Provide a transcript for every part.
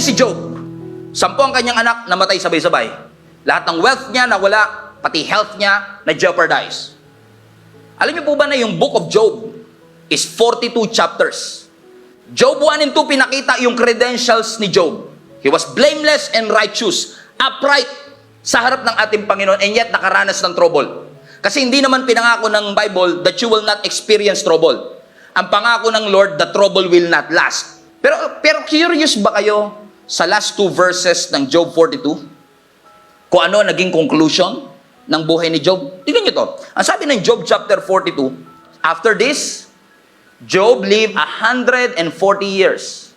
si Job. 10 ang kanyang anak, namatay sabay-sabay. Lahat ng wealth niya nawala, pati health niya na-jeopardize. Alam niyo po ba na yung book of Job is 42 chapters? Job 1 and 2 pinakita yung credentials ni Job. He was blameless and righteous, upright sa harap ng ating Panginoon, and yet nakaranas ng trouble. Kasi hindi naman pinangako ng Bible that you will not experience trouble. Ang pangako ng Lord, the trouble will not last. Pero curious ba kayo sa last 2 verses ng Job 42? Kung ano naging conclusion ng buhay ni Job? Tignan niyo to. Ang sabi ng Job chapter 42, after this, Job lived 140 years.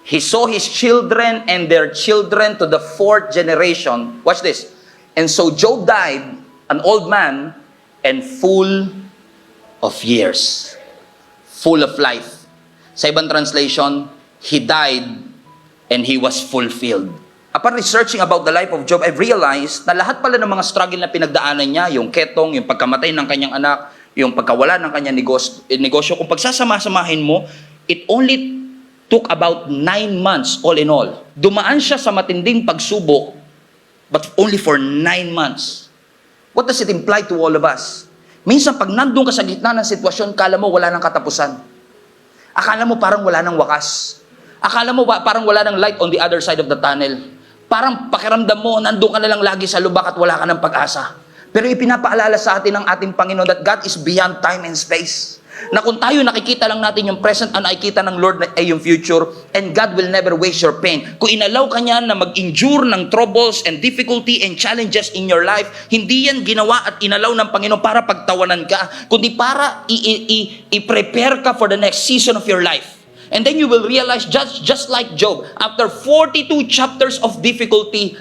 He saw his children and their children to the 4th generation. Watch this. And so Job died, an old man, and full of years. Full of life. Sa ibang translation, he died and he was fulfilled. Upon researching about the life of Job, I've realized na lahat pala ng mga struggle na pinagdaanan niya, yung ketong, yung pagkamatay ng kanyang anak, yung pagkawala ng kanyang negosyo, kung pagsasama-samahin mo, it only took about 9 months all in all. Dumaan siya sa matinding pagsubok, but only for 9 months. What does it imply to all of us? Minsan, pag nandun ka sa gitna ng sitwasyon, kala mo wala ng katapusan. Akala mo parang wala ng wakas. Akala mo parang wala ng light on the other side of the tunnel. Parang pakiramdam mo, nandun ka na lang lagi sa lubak at wala ka ng pag-asa. Pero ipinapaalala sa atin ng ating Panginoon that God is beyond time and space. Na kung tayo nakikita lang natin yung present, ang nakikita ng Lord ay yung future, and God will never waste your pain. Kung inalaw ka niya na mag-endure ng troubles and difficulty and challenges in your life, hindi yan ginawa at inalaw ng Panginoon para pagtawanan ka, kundi para i-prepare ka for the next season of your life. And then you will realize, just like Job, after 42 chapters of difficulty,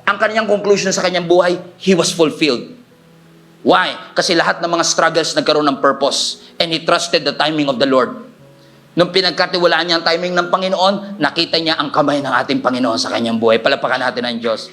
ang kanyang conclusion sa kanyang buhay, he was fulfilled. Why? Kasi lahat ng mga struggles nagkaroon ng purpose, and he trusted the timing of the Lord. Nung pinagkatiwalaan niya ang timing ng Panginoon, nakita niya ang kamay ng ating Panginoon sa kanyang buhay. Palapakan natin ang Diyos.